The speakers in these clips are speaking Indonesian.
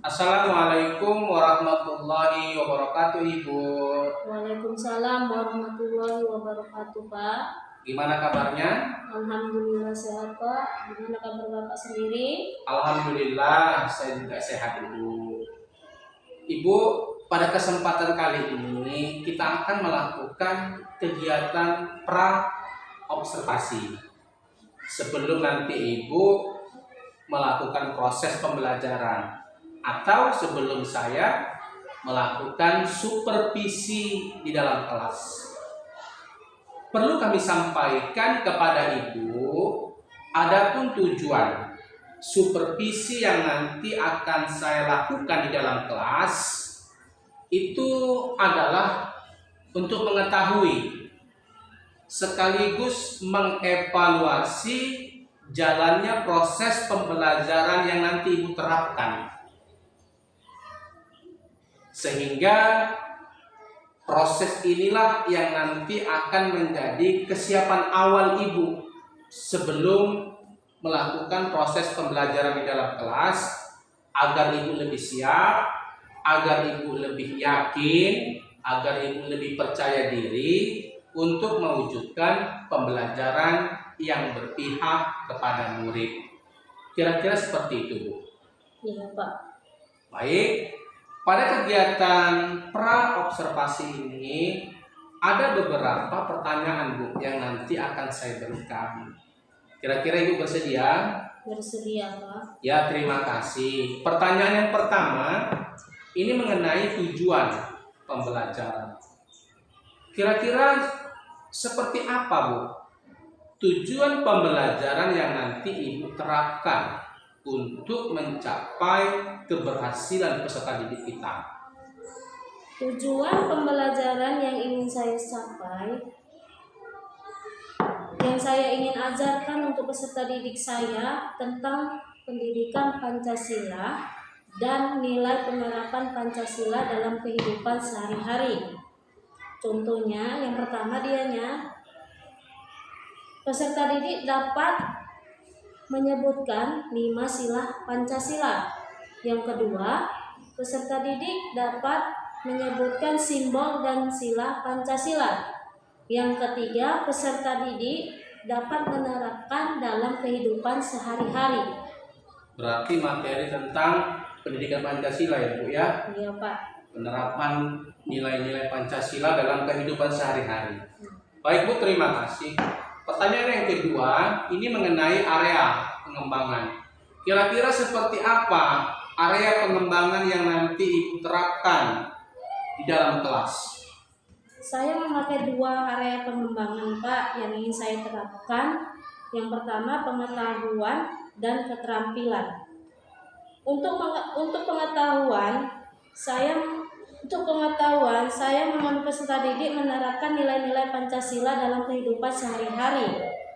Assalamualaikum warahmatullahi wabarakatuh, Ibu. Waalaikumsalam warahmatullahi wabarakatuh, Pak. Gimana kabarnya? Alhamdulillah sehat, Pak. Gimana kabar Bapak sendiri? Alhamdulillah, saya juga sehat, Ibu. Ibu, pada kesempatan kali ini kita akan melakukan kegiatan pra-observasi. Sebelum nanti Ibu melakukan proses pembelajaran, atau sebelum saya melakukan supervisi di dalam kelas. Perlu kami sampaikan kepada Ibu, adapun tujuan supervisi yang nanti akan saya lakukan di dalam kelas itu adalah untuk mengetahui sekaligus mengevaluasi jalannya proses pembelajaran yang nanti Ibu terapkan. Sehingga proses inilah yang nanti akan menjadi kesiapan awal Ibu sebelum melakukan proses pembelajaran di dalam kelas, agar Ibu lebih siap, agar Ibu lebih yakin, agar Ibu lebih percaya diri untuk mewujudkan pembelajaran yang berpihak kepada murid. Kira-kira seperti itu, Bu. Iya, Pak. Baik. Pada kegiatan pra-observasi ini ada beberapa pertanyaan, Bu, yang nanti akan saya berikan. Kira-kira Ibu bersedia? Bersedia, Pak. Ya, terima kasih. Pertanyaan yang pertama ini mengenai tujuan pembelajaran. Kira-kira seperti apa, Bu, tujuan pembelajaran yang nanti Ibu terapkan untuk mencapai keberhasilan peserta didik kita? Tujuan pembelajaran yang ingin saya capai, yang saya ingin ajarkan untuk peserta didik saya tentang pendidikan Pancasila dan nilai penerapan Pancasila dalam kehidupan sehari-hari. Contohnya, yang pertama peserta didik dapat menyebutkan 5 sila Pancasila. Yang kedua, peserta didik dapat menyebutkan simbol dan sila Pancasila. Yang ketiga, peserta didik dapat menerapkan dalam kehidupan sehari-hari. Berarti materi tentang pendidikan Pancasila, ya, Bu, ya? Iya, Pak. Penerapan nilai-nilai Pancasila dalam kehidupan sehari-hari. Baik, Bu, terima kasih. Pertanyaan yang kedua ini mengenai area pengembangan. Kira-kira seperti apa area pengembangan yang nanti Ibu terapkan di dalam kelas? Saya memakai 2 area pengembangan, Pak, yang ingin saya terapkan. Yang pertama, pengetahuan dan keterampilan. Untuk pengetahuan, saya memohon peserta didik menerapkan nilai-nilai Pancasila dalam kehidupan sehari-hari.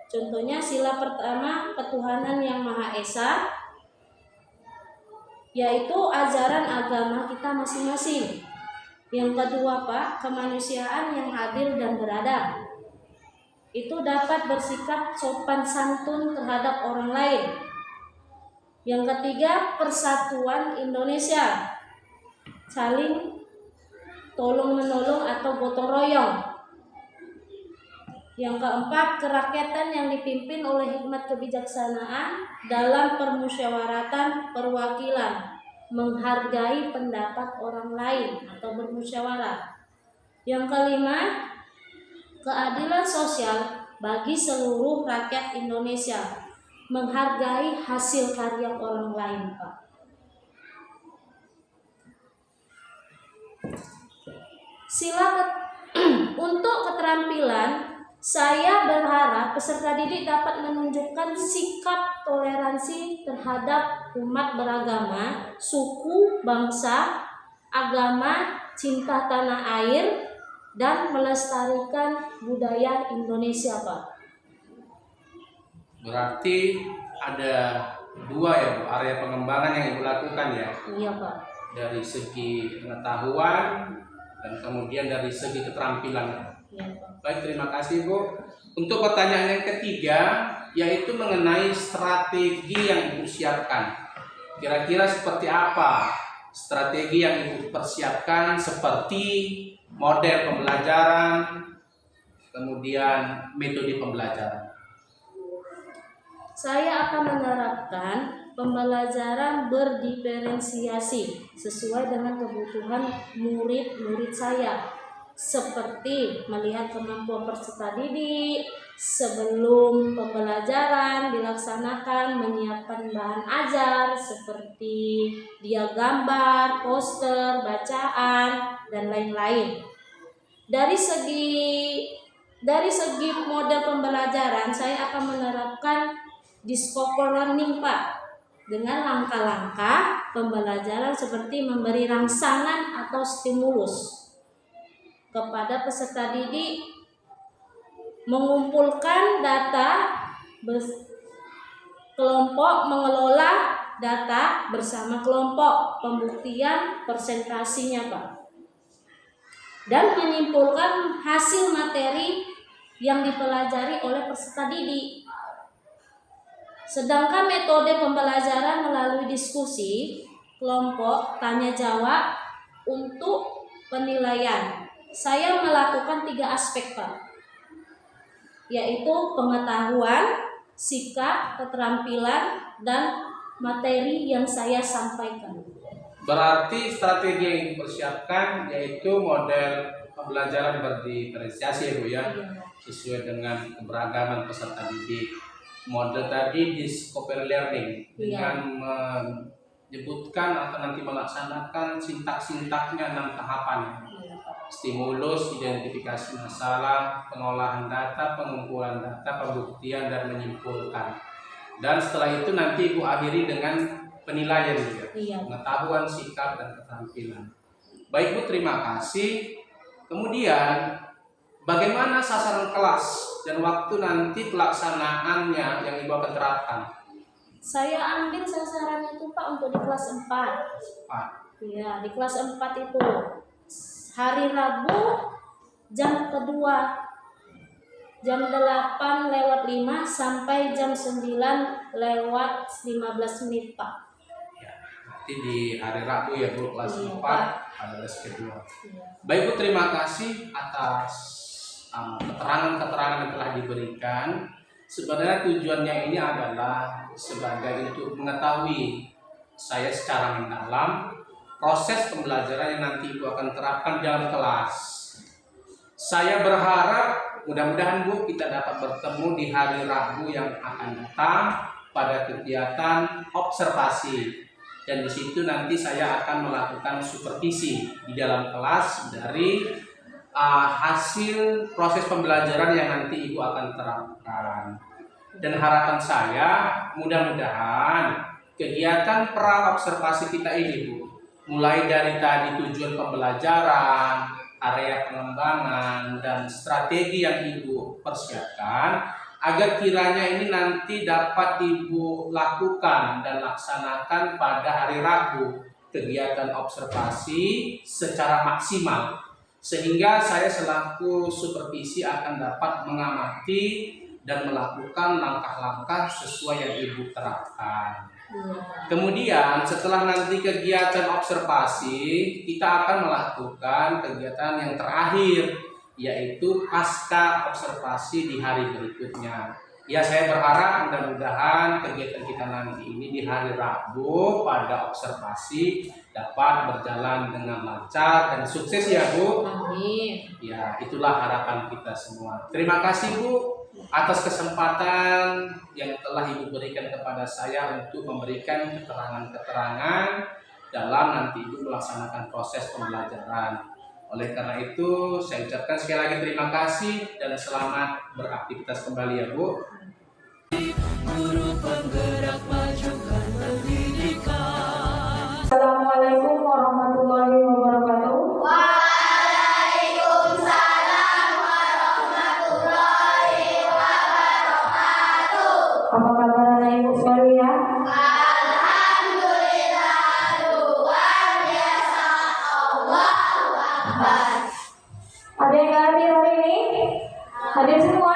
Contohnya, sila pertama, ketuhanan yang Maha Esa, yaitu ajaran agama kita masing-masing. Yang kedua, Pak, kemanusiaan yang adil dan beradab. Itu dapat bersikap sopan santun terhadap orang lain. Yang ketiga, persatuan Indonesia, saling tolong-menolong atau gotong royong. Yang keempat, kerakyatan yang dipimpin oleh hikmat kebijaksanaan dalam permusyawaratan perwakilan, menghargai pendapat orang lain atau bermusyawarah. Yang kelima, keadilan sosial bagi seluruh rakyat Indonesia, menghargai hasil karya orang lain, Pak. Untuk keterampilan, saya berharap peserta didik dapat menunjukkan sikap toleransi terhadap umat beragama, suku, bangsa, agama, cinta tanah air, dan melestarikan budaya Indonesia, Pak. Berarti ada 2 ya, Bu, area pengembangan yang Ibu lakukan, ya? Iya, Pak. Dari segi pengetahuan dan kemudian dari segi keterampilan. Iya, Pak. Baik, terima kasih, Bu. Untuk pertanyaan yang ketiga, yaitu mengenai strategi yang Ibu siapkan. Kira-kira seperti apa strategi yang Ibu persiapkan, seperti model pembelajaran, kemudian metode pembelajaran? Saya akan menerapkan pembelajaran berdiferensiasi sesuai dengan kebutuhan murid-murid saya, seperti melihat kemampuan peserta didik sebelum pembelajaran dilaksanakan, menyiapkan bahan ajar seperti dia gambar, poster, bacaan, dan lain-lain. Dari segi model pembelajaran, saya akan menerapkan discover learning, Pak, dengan langkah-langkah pembelajaran seperti memberi rangsangan atau stimulus kepada peserta didik, mengumpulkan data kelompok, mengelola data bersama kelompok, pembuktian presentasinya, Pak, dan menyimpulkan hasil materi yang dipelajari oleh peserta didik. Sedangkan metode pembelajaran melalui diskusi, kelompok, tanya jawab untuk penilaian. Saya melakukan 3 aspek, Pak, yaitu pengetahuan, sikap, keterampilan, dan materi yang saya sampaikan. Berarti strategi yang dipersiapkan yaitu model pembelajaran berdiferensiasi ya Bu ya, sesuai dengan keberagaman peserta didik. Model tadi discover learning dengan menyebutkan atau nanti melaksanakan sintak-sintaknya 6 tahapan. Stimulus, identifikasi masalah, pengolahan data, pengumpulan data, pembuktian, dan menyimpulkan. Dan setelah itu nanti Ibu akhiri dengan penilaian juga, pengetahuan, sikap, dan keterampilan. Baik Bu, terima kasih. Kemudian bagaimana sasaran kelas dan waktu nanti pelaksanaannya yang Ibu akan terapkan? Saya ambil sasaran itu, Pak, untuk di kelas 4. Iya, di kelas 4 itu hari Rabu jam kedua, jam 8:05 sampai jam 9:15 menit, Pak. Ya, nanti di hari Rabu ya Bu, kelas 4 pada les kedua. Baik Bu, terima kasih atas keterangan-keterangan yang telah diberikan. Sebenarnya tujuannya ini adalah sebagai untuk mengetahui saya secara mendalam proses pembelajaran yang nanti Ibu akan terapkan dalam kelas. Saya berharap mudah-mudahan Bu kita dapat bertemu di hari Rabu yang akan datang pada kegiatan observasi, dan di situ nanti saya akan melakukan supervisi di dalam kelas dari hasil proses pembelajaran yang nanti Ibu akan terapkan. Dan harapan saya mudah-mudahan kegiatan pra observasi kita ini Bu, mulai dari tadi tujuan pembelajaran, area pengembangan, dan strategi yang Ibu persiapkan, agar kiranya ini nanti dapat Ibu lakukan dan laksanakan pada hari Rabu kegiatan observasi secara maksimal, sehingga saya selaku supervisi akan dapat mengamati dan melakukan langkah-langkah sesuai yang Ibu terapkan. Kemudian setelah nanti kegiatan observasi, kita akan melakukan kegiatan yang terakhir, yaitu pasca observasi di hari berikutnya. Ya, saya berharap mudah-mudahan kegiatan kita nanti ini di hari Rabu pada observasi dapat berjalan dengan lancar dan sukses ya Bu. Amin. Ya, itulah harapan kita semua. Terima kasih Bu atas kesempatan yang telah Ibu berikan kepada saya untuk memberikan keterangan-keterangan dalam nanti Ibu melaksanakan proses pembelajaran. Oleh karena itu, saya ucapkan sekali lagi terima kasih dan selamat beraktivitas kembali ya Bu. Guru penggerak majukan pendidikan. Assalamualaikum warahmatullahi wabarakatuh. Waalaikumsalam warahmatullahi wabarakatuh. Apa kabar anak ibu sekalian? Alhamdulillah, luar biasa, Allahu Akbar. Ada yang hadir hari ini? Hadir semua?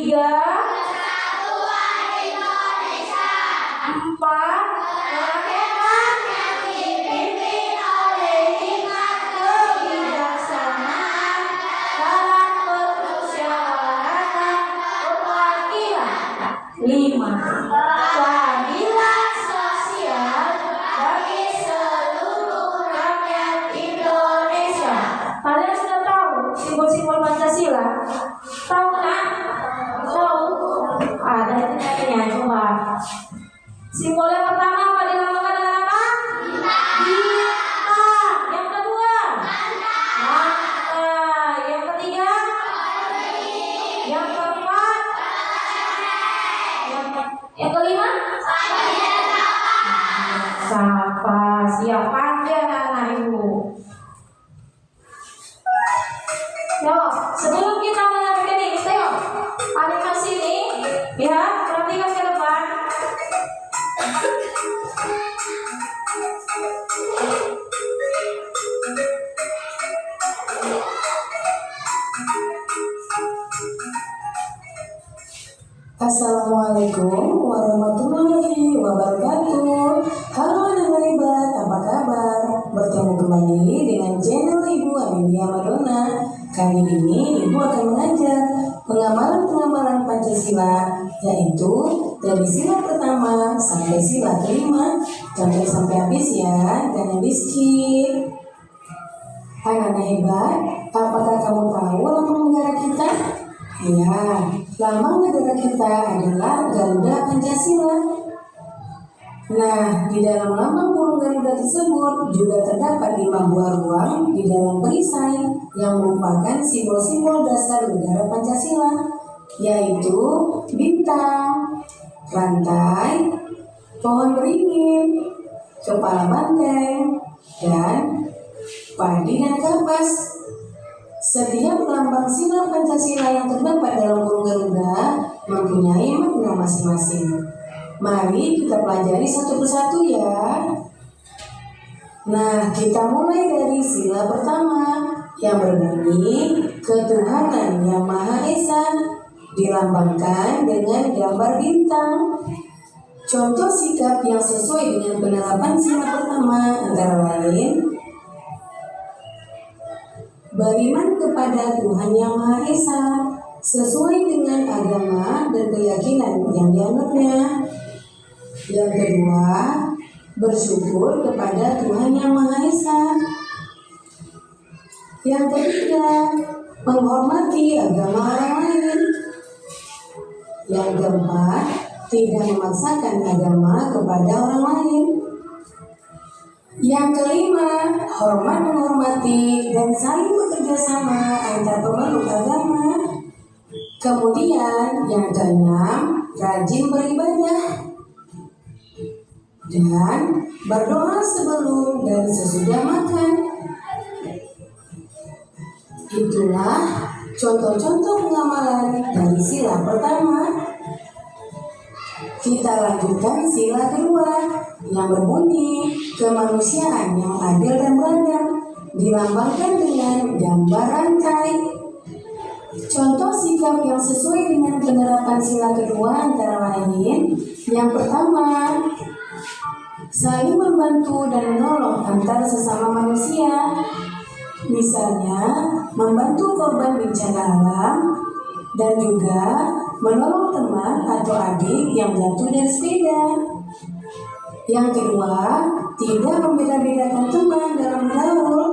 ketiga, Persatuan Indonesia. 4, kerakyatan yang dipimpin oleh hikmat kebijaksanaan dalam permusyawaratan perwakilan. 5, keadilan sosial bagi seluruh rakyat Indonesia. Kalian sudah tahu simbol-simbol Pancasila? Tahu kan? Tahu? Ada intinya, coba. Simbol yang pertama apa dilambangkan dengan apa? Bintang. Yang kedua? Mata. Yang ketiga? Yang keempat? Yang kelima? Sapa. Siap panjang anak ibu. Yo, sebelum kita menyampaikan ini, Teo, animasi ini, ya, perhatikan ke depan. Assalamualaikum warahmatullahi wabarakatuh. Halo anak hebat, apa kabar? Bertemu kembali dengan channel Ibu Amelia Madonna. Kali ini Ibu akan mengajar pengamalan Pancasila, yaitu yaitu dari sila pertama sampai sila kelima. Tonton sampai habis ya, jangan di skip. Anak-anak hebat, apakah kamu tahu lambang negara kita? Ya, lambang negara kita adalah Garuda Pancasila. Nah, di dalam lambang burung Garuda tersebut juga terdapat 5 buah ruang di dalam perisai yang merupakan simbol-simbol dasar negara Pancasila, yaitu bintang, rantai, pohon beringin, kepala banteng, dan padi dan kapas. Setiap lambang sila Pancasila yang terdapat dalam burung Garuda mempunyai makna masing-masing. Mari kita pelajari satu persatu ya. Nah, kita mulai dari sila pertama yang berbunyi ketuhanan yang Maha Esa, dilambangkan dengan gambar bintang. Contoh sikap yang sesuai dengan penerapan sila pertama antara lain beriman kepada Tuhan yang Maha Esa sesuai dengan agama dan keyakinan yang dianutnya. Yang kedua, bersyukur kepada Tuhan yang Maha Esa. Yang ketiga, menghormati agama orang lain. Yang keempat, tidak memaksakan agama kepada orang lain. Yang kelima, hormat menghormati dan saling bekerja sama antar pemeluk agama. Kemudian yang keenam, rajin beribadah dan berdoa sebelum dan sesudah makan. Itulah contoh-contoh pengamalan dari sila pertama. Kita lanjutkan sila kedua yang berbunyi kemanusiaan yang adil dan beradab, dilambangkan dengan gambar rantai. Contoh sikap yang sesuai dengan penerapan sila kedua antara lain, yang pertama, saling membantu dan menolong antar sesama manusia. Misalnya, membantu korban bencana alam dan juga menolong teman atau adik yang jatuh dari sepeda. Yang kedua, tidak membeda-bedakan teman dalam bergaul.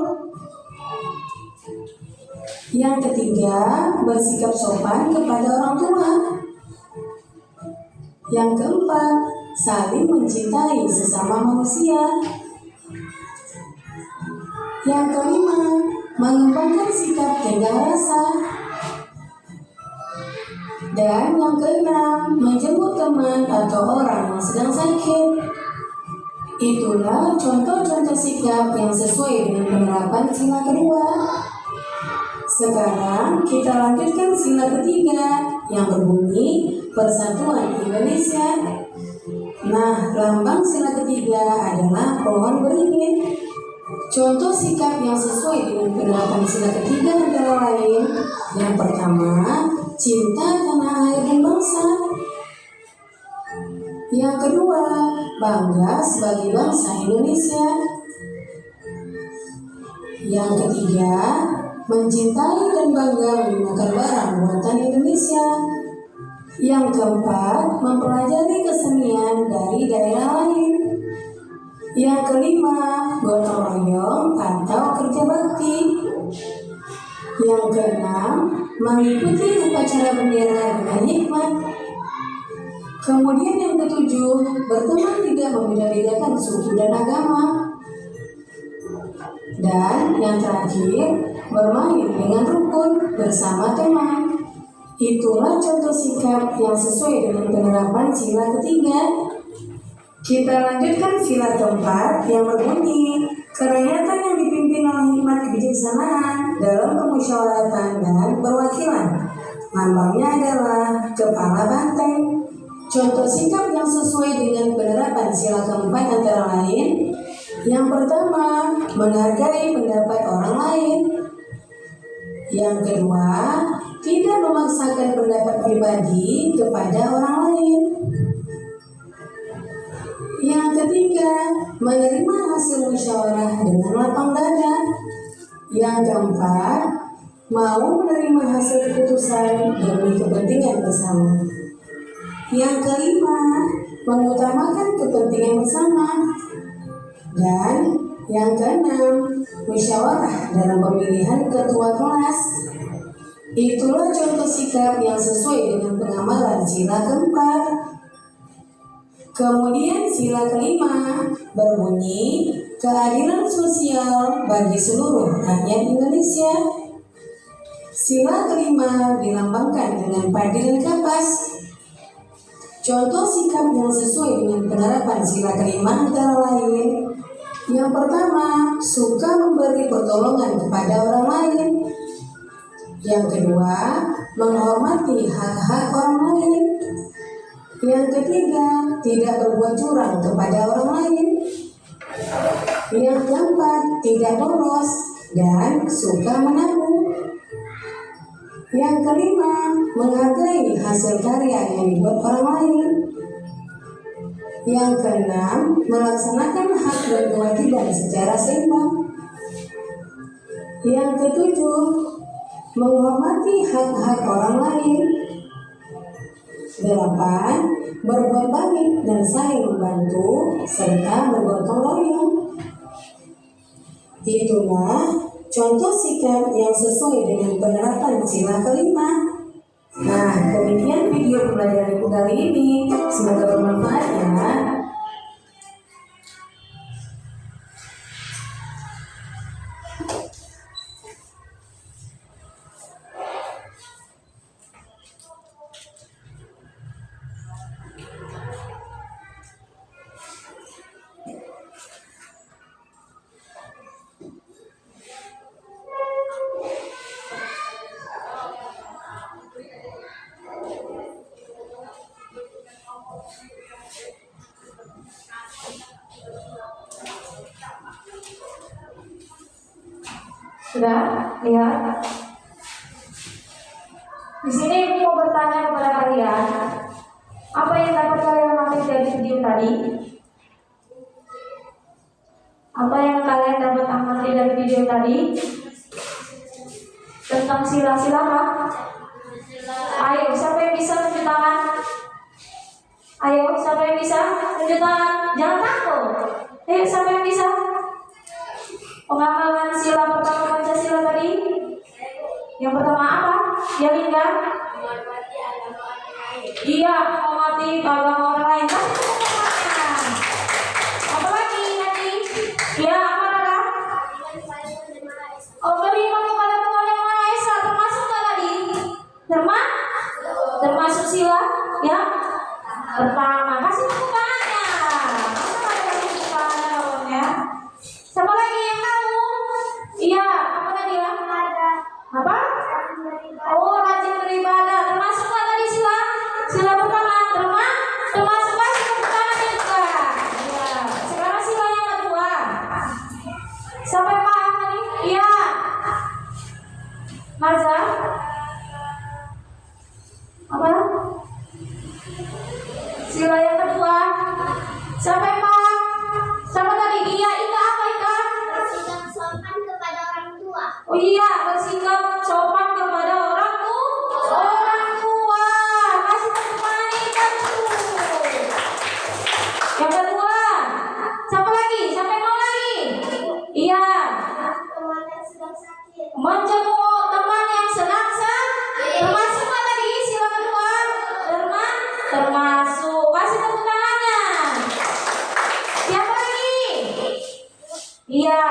Yang ketiga, bersikap sopan kepada orang tua. Yang keempat, saling mencintai sesama manusia. Yang kelima, mengembangkan sikap tenggang rasa. Dan yang keenam, menjemput teman atau orang yang sedang sakit. Itulah contoh-contoh sikap yang sesuai dengan penerapan sila kedua. Sekarang kita lanjutkan sila ketiga yang berbunyi Persatuan Indonesia. Nah, lambang sila ketiga adalah pohon beringin. Contoh sikap yang sesuai dengan penerapan sila ketiga antara lain, yang pertama, cinta tanah air dan bangsa. Yang kedua, bangga sebagai bangsa Indonesia. Yang ketiga, mencintai dan bangga menggunakan barang buatan Indonesia. Yang keempat, mempelajari kesenian dari daerah lain. Yang kelima, gotong royong atau kerja bakti. Yang keenam, mengikuti upacara bendera dengan hikmat. Kemudian yang ketujuh, berteman tidak membeda-bedakan suku dan agama. Dan yang terakhir, bermain dengan rukun bersama teman. Itulah contoh sikap yang sesuai dengan penerapan sila ketiga. Kita lanjutkan sila keempat yang berbunyi kerakyatan yang dipimpin oleh hikmat kebijaksanaan dalam permusyawaratan dan perwakilan. Lambangnya adalah kepala banteng. Contoh sikap yang sesuai dengan penerapan sila keempat antara lain, yang pertama, menghargai pendapat orang lain. Yang kedua, tidak memaksakan pendapat pribadi kepada orang lain. Yang ketiga, menerima hasil musyawarah dengan lapang dada. Yang keempat, mau menerima hasil keputusan demi kepentingan bersama. Yang kelima, mengutamakan kepentingan bersama. Dan yang keenam, musyawarah dalam pemilihan ketua kelas. Itulah contoh sikap yang sesuai dengan pengamalan sila keempat. Kemudian sila kelima berbunyi keadilan sosial bagi seluruh rakyat Indonesia. Sila kelima dilambangkan dengan padi dan kapas. Contoh sikap yang sesuai dengan penerapan sila kelima antara lain: yang pertama, suka memberi pertolongan kepada orang lain. Yang kedua, menghormati hak-hak orang lain. Yang ketiga, tidak berbuat curang kepada orang lain. Yang keempat, tidak boros dan suka menabung. Yang kelima, menghargai hasil karya yang dibuat orang lain. Yang keenam, melaksanakan hak dan kewajiban secara seimbang. Yang ketujuh, menghormati hak-hak orang lain. 8. Berbuat baik dan saling membantu serta bergotong royong. Itulah contoh sikap yang sesuai dengan penerapan sila kelima. Nah, demikian video pembelajaran ibu kali ini. Semoga bermanfaat ya. Sudah lihat? Di sini ibu mau bertanya kepada kalian, apa yang dapat kalian ambil dari video tadi? Apa yang kalian dapat amati dari video tadi? Tentang sila-sila apa? Ayo, siapa yang bisa tunjuk tangan? Ayo, siapa yang bisa tunjuk tangan? Jangan takut. Ayo, siapa yang bisa? Pengamalan sila pertama Pancasila tadi. Yang pertama apa? Ya Lingga? Iya, menghormati agama orang lain. Apa lagi tadi? Ya, apa Rara? Oh, beriman kepada Tuhan yang Maha Esa. Termasuk nggak tadi? Termasuk sila ya pertama. Kasih tepuk tangannya. Kasih tepuk tangannya ya. Siapa lagi yang tahu? Iya, apa tadi ya? Apa? Oh, rajin beribadah. Termasuk nggak tadi sila? Sila pertama termasuk kasih tepuk tangannya juga. Ya. Sekarang sila yang kedua. Siapa yang paham tadi? Iya. Marza? Apa? Sila yang kedua. Siapa yang paham? Siapa tadi? Iya, Ika apa Ika? Bersikap sopan kepada orang tua. Oh iya, bersikap sopan kepada orang tua. Kasih tepuk tangan Ika dulu. Yang kedua. Siapa lagi? Siapa yang mau lagi? Iya. Teman yang sedang sakit. Menjenguk teman yang sedang sakit. Termasuk nggak tadi sila kedua? Termasuk. Kasih tepuk tangannya. Siapa lagi? Iya.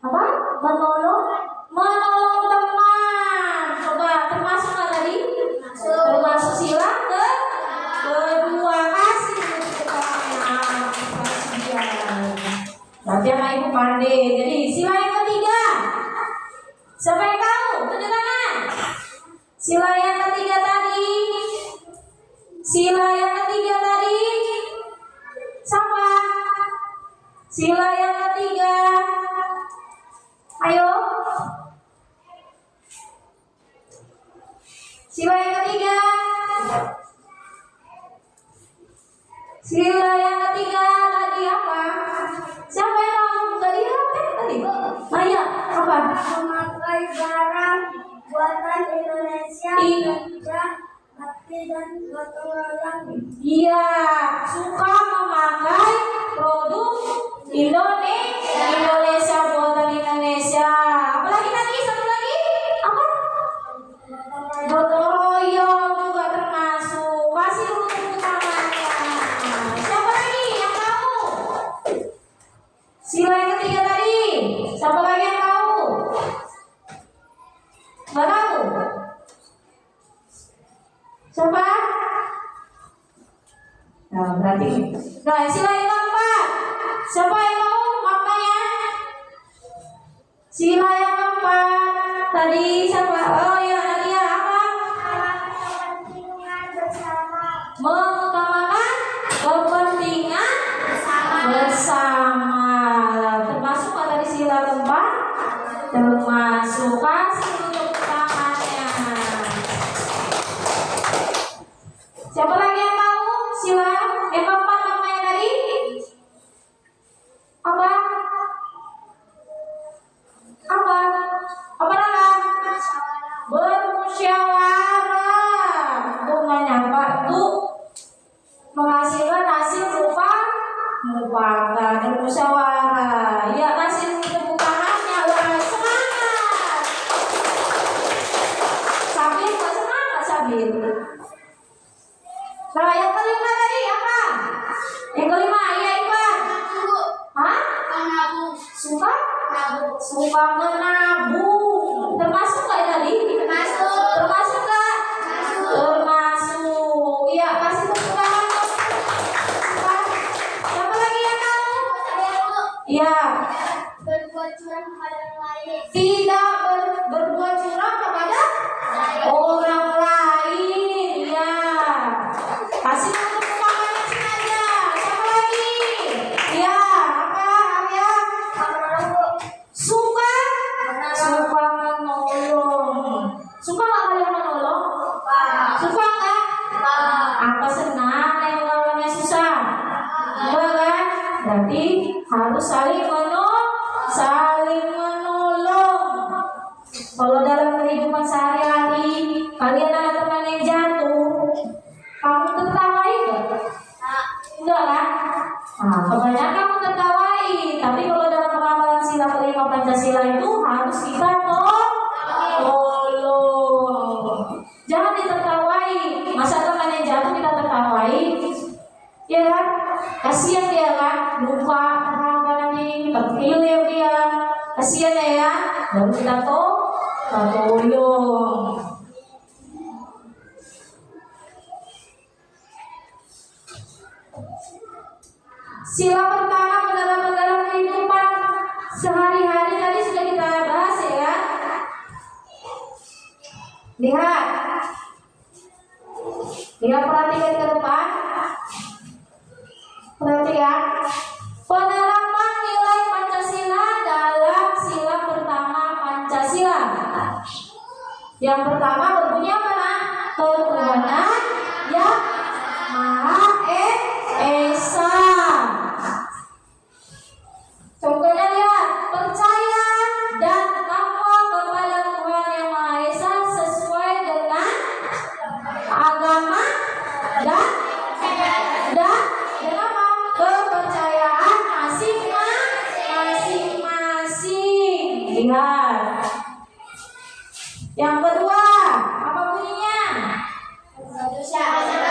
Apa? Menolong teman. Coba termasuk nggak tadi? Termasuk sila kedua. Kasih tepuk tangannya. Kasihan. Berarti anak ibu pandai. Jadi sila yang ketiga. Siapa yang tahu? Tunjuk tangan. Sila yang ketiga tadi. Sila yang ketiga tadi. Siapa? Sila yang ketiga. Ayo. Sila yang ketiga. Sila yang ketiga tadi apa? Siapa yang tahu? Tadi apa tadi? Maya, apa? Memakai barang buatan Indonesia Iya. dan juga bakti dan gotong royong. Iya, suka memakai produk Indonesia buatan Indonesia. Apalagi tadi satu lagi apa? Gotong royong juga termasuk. Kasih dulu tepuk tangannya. Siapa lagi yang tahu? Sila yang ketiga tadi. Siapa lagi yang tahu? Nggak tahu? Siapa? Nah, berarti. Nah, sila yang keempat. Siapa yang tahu maknanya? Sila yang keempat. Tadi siapa? Oh ya, Nadia apa? Kepentingan bersama. Mengutamakan kepentingan bersama. Termasuk nggak tadi sila keempat? Termasuk. Kasih dulu tangannya. Siapa lagi yang tahu sila yang keempat maknanya tadi? Apa? Apa? Apa nama? Bermusyawarah. Tuh nggak nyapa tuh menghasilkan hasil berupa mufakat. Bermusyawarah. Ya, kasih tepuk tangannya. Wah, semangat. Sabir nggak semangat Sabir? Nah, yang kelima tadi apa? Yang kelima, iya Ipan. Hah? Suka? Suka menabung. Termasuk nggak tadi? Termasuk nggak? Termasuk. Iya, kasih tepuk tangan. Siapa lagi yang tahu? Iya. Berbuat curang kepada orang lain. Tidak berbuat curang kepada orang lain. Ya. Kasih tepuk tangannya sini aja. Siapa lagi? Ya, apa? Arya? Suka menolong. Suka nggak kalian menolong? Suka nggak? Apa senang yang lawannya susah? Enggak kan? Berarti harus saling menolong. Kalau dalam kehidupan sehari-hari kalian ada teman yang jatuh, kamu tertawai enggak? Enggak kan? Nah, kebanyakan kamu tertawai, tapi kalau dalam pengamalan sila kelima Pancasila itu harus kita tolong. Jangan ditertawai. Masa teman yang jatuh kita tertawai? Ya kan? Kasihan dia kan? Lupa apa nanti terkeliru dia. Kasihan ya. Baru kita tolong. Sila pertama menerapkan dalam kehidupan sehari-hari tadi sudah kita bahas ya. Lihat, perhatikan ke depan. Perhatikan penerapan nilai Pancasila dalam sila pertama Pancasila. Yang pertama berbunyi apa? Ketuhanan yang Maha Esa. Contohnya lihat, percaya dan takwa kepada Tuhan yang Maha Esa sesuai dengan agama dan apa? Kepercayaan masing-masing. Lihat. Yang kedua, apa bunyinya? Kemanusiaan yang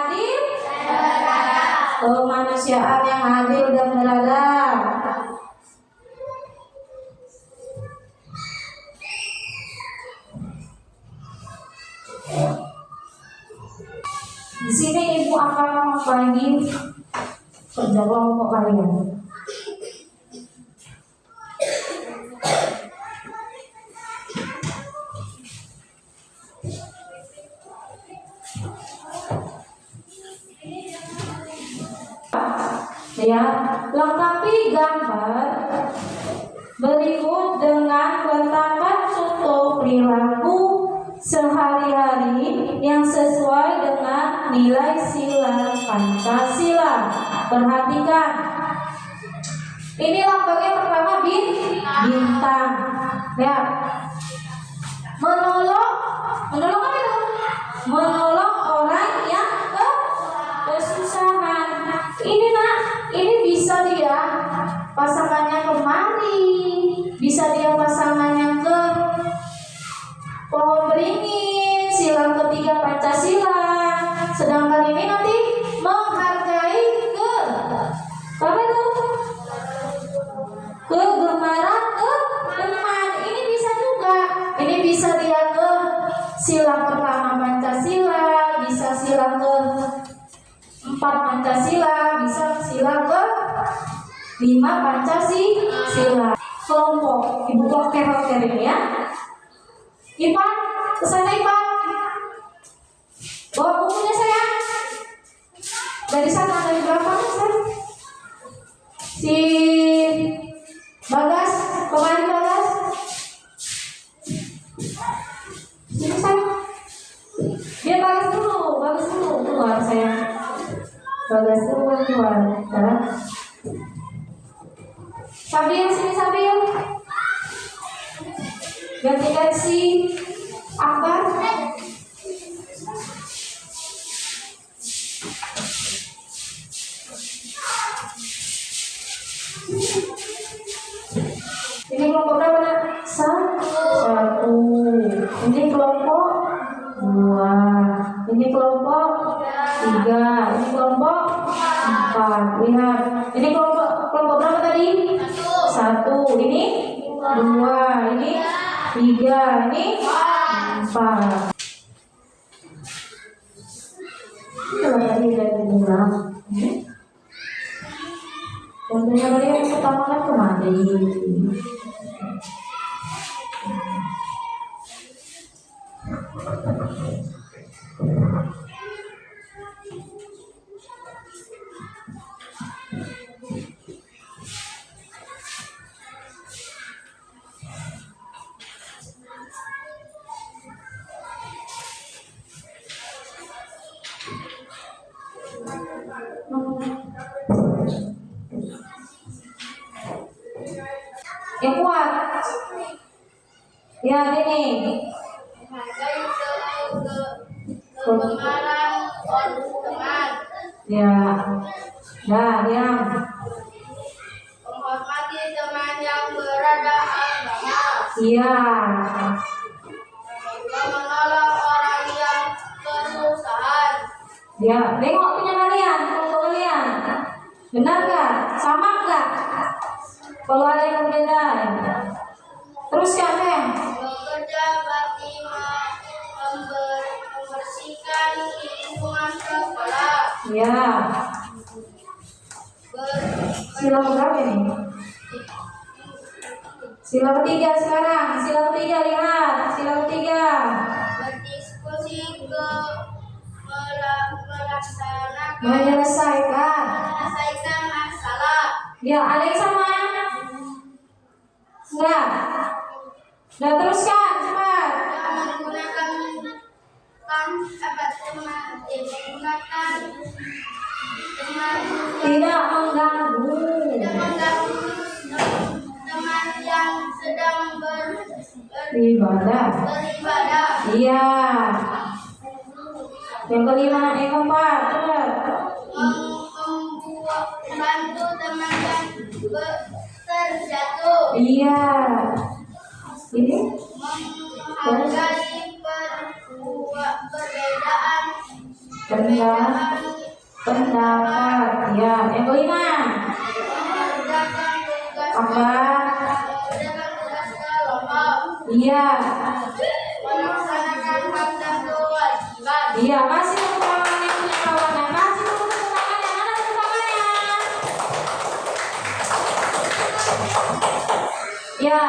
adil. Kemanusiaan yang adil dan beradab. Di sini ibu akan membagi kerja kelompok kalian. Ya, lengkapi gambar berikut dengan letakkan contoh perilaku sehari-hari yang sesuai dengan nilai sila Pancasila. Perhatikan, ini lambangnya pertama bintang. Ya, Menolong apa itu? Menolong orang yang kesusahan. Ini nak, ini bisa dia pasangannya kemari, bisa dia pasangannya ke pohon beringin, sila ketiga Pancasila. Sedangkan ini nanti menghargai ke apa itu? Kegemaran ke teman. Ini bisa juga. Ini bisa dia ke sila pertama Pancasila, bisa sila ke 4 Pancasila, bisa sila ke 5 Pancasila. Kelompok ibu kloter ini ya. Ipan, kesana Ipan. Bawa bukunya sayang. Dari sana dari berapa sayang? Si Bagas, kemarin Bagas. Sini sayang. Dia Bagas dulu keluar sayang. Bagas dulu keluar. Ya. Sambil sini sambil. Gantikan si Akbar. Ini kelompok berapa nak? Satu. Ini kelompok 2. Ini kelompok 3. Ini kelompok 4. Lihat. Ini kelompok berapa tadi? 1. Ini 2. Ini 3. Ini 4. Kalau tadi dari bilang, contohnya tadi yang pertama kan kemarin. Yang kuat. Ya ini. Menghargai kegemaran teman. Ya. Nah, diam. Menghormati teman yang berbeda agama. Iya. Menolong orang yang kesusahan. Ya, tengok punya kalian, foto kalian. Benar gak? Sama gak? Kalau ada yang berbeda. Terus siapa? Bekerja bakti membersihkan lingkungan sekolah. Ya. Sila berapa ini? Sila ketiga sekarang. Sila ketiga lihat. Sila ketiga. Berdiskusi Menyelesaikan masalah. Ya, ada yang sama? Enggak. Nah, teruskan cepat. Menggunakan Tidak mengganggu teman yang sedang ibadah. beribadah. Iya. Yang kelima, yang keempat, cepat. Membantu teman yang terjatuh. Iya. Ini Menghargai perbedaan pendapat. Ya, yang kelima. mengerjakan tugas Apa? kelompok. Iya. Melaksanakan hak dan kewajiban. Iya, kasih tepuk tangan yang punya kawannya. Kasih tepuk tangan yang mana tepuk tangannya. Ya.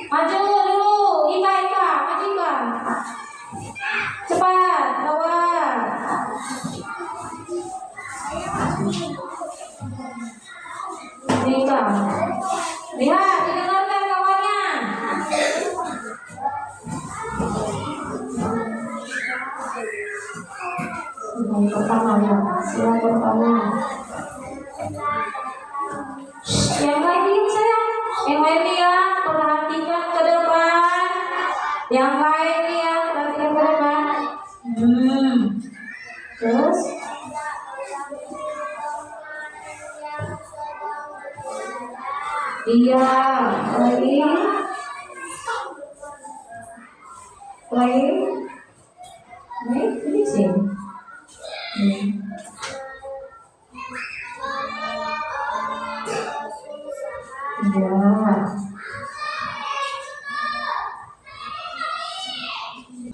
Maju dulu. Ika, maju Ika. Cepat, bawa. Ika. Lihat, didengarkan kawannya. Yang pertama ya, sila pertama. Yang lain diam sayang. Yang lain diam, perhatikan ke depan. Yang lain nih ya, perhatikan ke depan. Terus iya, lagi. Ini sih. Iya.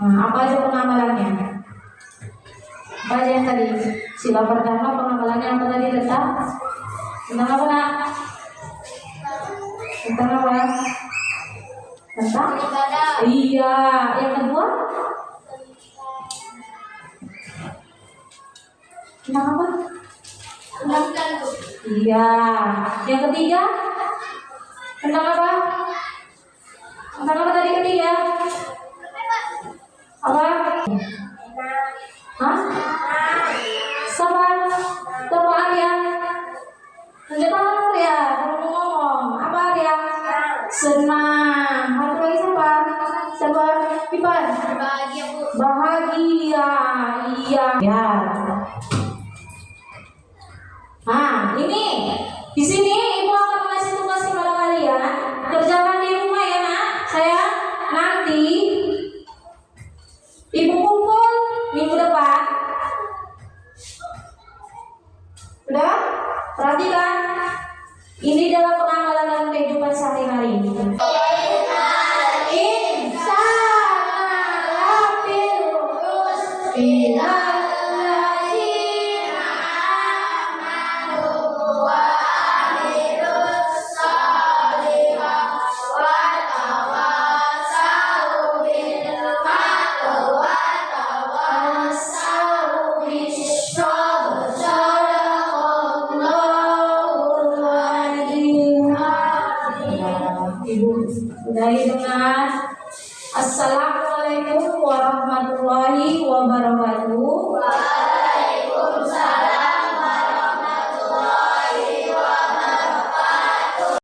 Apa aja pengamalannya? Apa aja yang tadi? Sila pertama pengamalannya apa tadi tetap? Tentang apa nak? Tentang apa? Tentang? Ibadah. Iya. Yang kedua? Tentang apa? Tentang Iya. Yang ketiga? Tentang apa? Tentang apa tadi ketiga? Apa? Hah? Sabar. Tepaan ya. Tunjuk tangan ya. Kamu ngomong. Apa dia? Senang. Satu lagi siapa? Sabar. Pipan. bahagia Bu. Bahagia. Iya. Ya. Nah, ini di sini ibu akan mengasih tugas kepada kalian. Kerjakan di rumah ya nak. Saya nanti ibu kumpul minggu depan. Udah? Perhatikan. Ini dalam pengamalan dalam kehidupan sehari-hari. Ibu mulai dengan Assalamualaikum warahmatullahi wabarakatuh.